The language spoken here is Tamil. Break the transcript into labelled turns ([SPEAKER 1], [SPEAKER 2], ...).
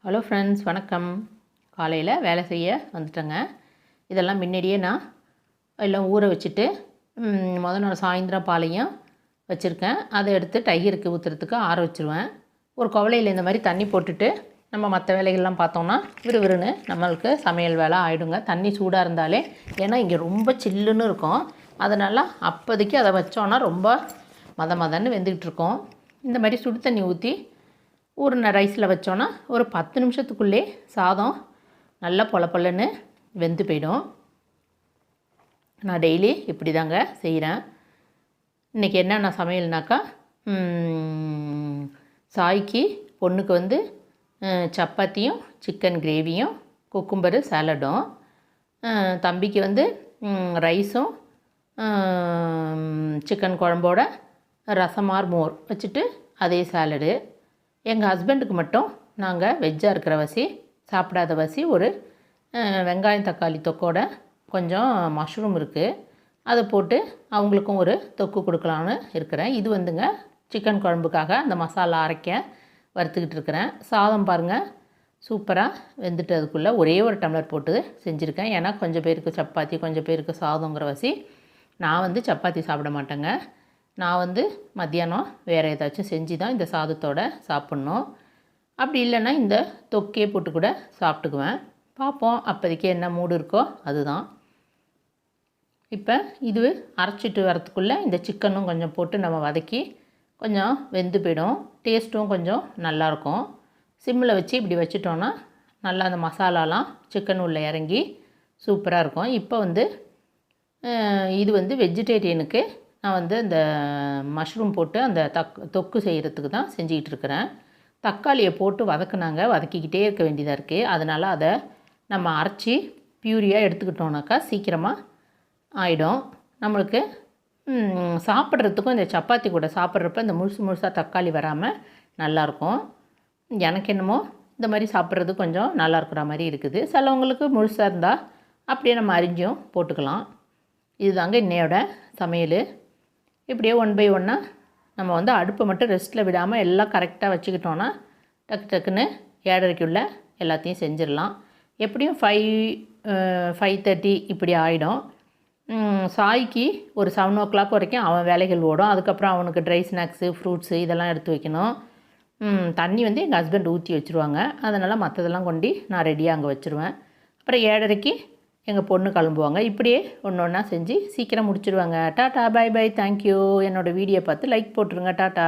[SPEAKER 1] ஹலோ ஃப்ரெண்ட்ஸ், வணக்கம். காலையில் வேலை செய்ய வந்துட்டேங்க. இதெல்லாம் முன்னாடியே நான் எல்லாம் ஊற வச்சுட்டு மொதல் நாள் சாயந்தரம் பாலையும் வச்சுருக்கேன். அதை எடுத்து டைகருக்கு ஊற்றுறதுக்கு ஆற வச்சுருவேன். ஒரு குவளையில் இந்த மாதிரி தண்ணி போட்டுட்டு நம்ம மற்ற வேலைகள்லாம் பார்த்தோம்னா விறுவிறுன்னு நம்மளுக்கு சமையல் வேலை ஆகிடுங்க. தண்ணி சூடாக இருந்தாலே, ஏன்னா இங்கே ரொம்ப சில்லுன்னு இருக்கும். அதனால் அப்போதைக்கு அதை வச்சோன்னா ரொம்ப மதன்னு வெந்துக்கிட்டு இருக்கோம். இந்த மாதிரி சுடு தண்ணி ஊற்றி ஊறின ரைஸில் வச்சோன்னா ஒரு 10 நிமிஷத்துக்குள்ளே சாதம் நல்லா பொலன்னு வெந்து போயிடும். நான் டெய்லி இப்படி தாங்க செய்கிறேன். இன்றைக்கி என்னென்ன சமையல்னாக்கா, சாய்க்கு பொண்ணுக்கு வந்து சப்பாத்தியும் சிக்கன் கிரேவியும் குக்கும்பரு சாலடும், தம்பிக்கு வந்து ரைஸும் சிக்கன் குழம்போட ரசமார் மோர் வச்சுட்டு அதே சாலடு. எங்கள் ஹஸ்பண்டுக்கு மட்டும் நாங்கள் வெஜ்ஜாக இருக்கிற வசி, சாப்பிடாத வசி ஒரு வெங்காயம் தக்காளி தொக்கோட கொஞ்சம் மஷ்ரூம் இருக்குது, அதை போட்டு அவங்களுக்கும் ஒரு தொக்கு கொடுக்கலான்னு இருக்கிறேன். இது வந்துங்க சிக்கன் குழம்புக்காக அந்த மசாலா அரைக்க வறுத்துக்கிட்டு இருக்கிறேன். சாதம் பாருங்கள் சூப்பராக வெந்துட்டு அதுக்குள்ளே ஒரே ஒரு டம்ளர் போட்டு செஞ்சுருக்கேன். ஏன்னா கொஞ்சம் பேருக்கு சப்பாத்தி கொஞ்சம் பேருக்கு சாதங்கிற வசி. நான் வந்து சப்பாத்தி சாப்பிட மாட்டேங்க. நான் வந்து மத்தியானம் வேறு ஏதாச்சும் செஞ்சு தான் இந்த சாதத்தோடு சாப்பிட்ணும். அப்படி இல்லைன்னா இந்த தொக்கையே போட்டு கூட சாப்பிட்டுக்குவேன். பார்ப்போம் அப்போதைக்கு என்ன மூடு இருக்கோ அதுதான். இப்போ இது அரைச்சிட்டு வரத்துக்குள்ளே இந்த சிக்கனும் கொஞ்சம் போட்டு நம்ம வதக்கி கொஞ்சம் வெந்து போயிடும். டேஸ்ட்டும் கொஞ்சம் நல்லாயிருக்கும். சிம்மில் வச்சு இப்படி வச்சிட்டோன்னா நல்லா அந்த மசாலாலாம் சிக்கன் உள்ளே இறங்கி சூப்பராக இருக்கும். இப்போ வந்து இது வந்து வெஜிடேரியனுக்கு நான் வந்து இந்த மஷ்ரூம் போட்டு அந்த தொக்கு செய்கிறதுக்கு தான் செஞ்சுக்கிட்டு இருக்கிறேன். தக்காளியை போட்டு வதக்கிக்கிட்டே இருக்க வேண்டியதாக இருக்குது. அதனால் அதை நம்ம அரைச்சி பியூரியாக எடுத்துக்கிட்டோம்னாக்கா சீக்கிரமாக ஆகிடும். நம்மளுக்கு சாப்பிட்றதுக்கும் இந்த சப்பாத்தி கூட சாப்பிட்றப்ப இந்த முழுசாக தக்காளி வராமல் நல்லாயிருக்கும். எனக்கு என்னமோ இந்த மாதிரி சாப்பிட்றது கொஞ்சம் நல்லா இருக்கிற மாதிரி இருக்குது. சிலவங்களுக்கு முழுசாக இருந்தால் அப்படியே நம்ம அரிஞ்சும் போட்டுக்கலாம். இதுதாங்க இன்னையோட சமையல். இப்படியே 1 பை 1 நம்ம வந்து அடுப்பை மட்டும் ரெஸ்ட்டில் விடாமல் எல்லாம் கரெக்டாக வச்சுக்கிட்டோன்னா டக்குன்னு 7:30க்குள்ளே எல்லாத்தையும் செஞ்சிடலாம். எப்படியும் 5:30 இப்படி ஆகிடும். சாய்க்கு ஒரு 7 o'clock வரைக்கும் அவன் வேலைகள் ஓடும். அதுக்கப்புறம் அவனுக்கு ட்ரை ஸ்நாக்ஸு ஃப்ரூட்ஸு இதெல்லாம் எடுத்து வைக்கணும். தண்ணி வந்து எங்கள் ஹஸ்பண்ட் ஊற்றி வச்சுருவாங்க. அதனால் மற்றதெல்லாம் கொண்டு நான் ரெடியாக அங்கே வச்சுருவேன். அப்புறம் 7:30க்கு எங்கள் பொண்ணு கிளம்புவாங்க. இப்படியே ஒன்று ஒன்றா செஞ்சு சீக்கிரம் முடிச்சுடுவாங்க. Tata, bye bye, thank you. என்னோடய வீடியோ பார்த்து லைக் போட்டுருங்க. டாட்டா.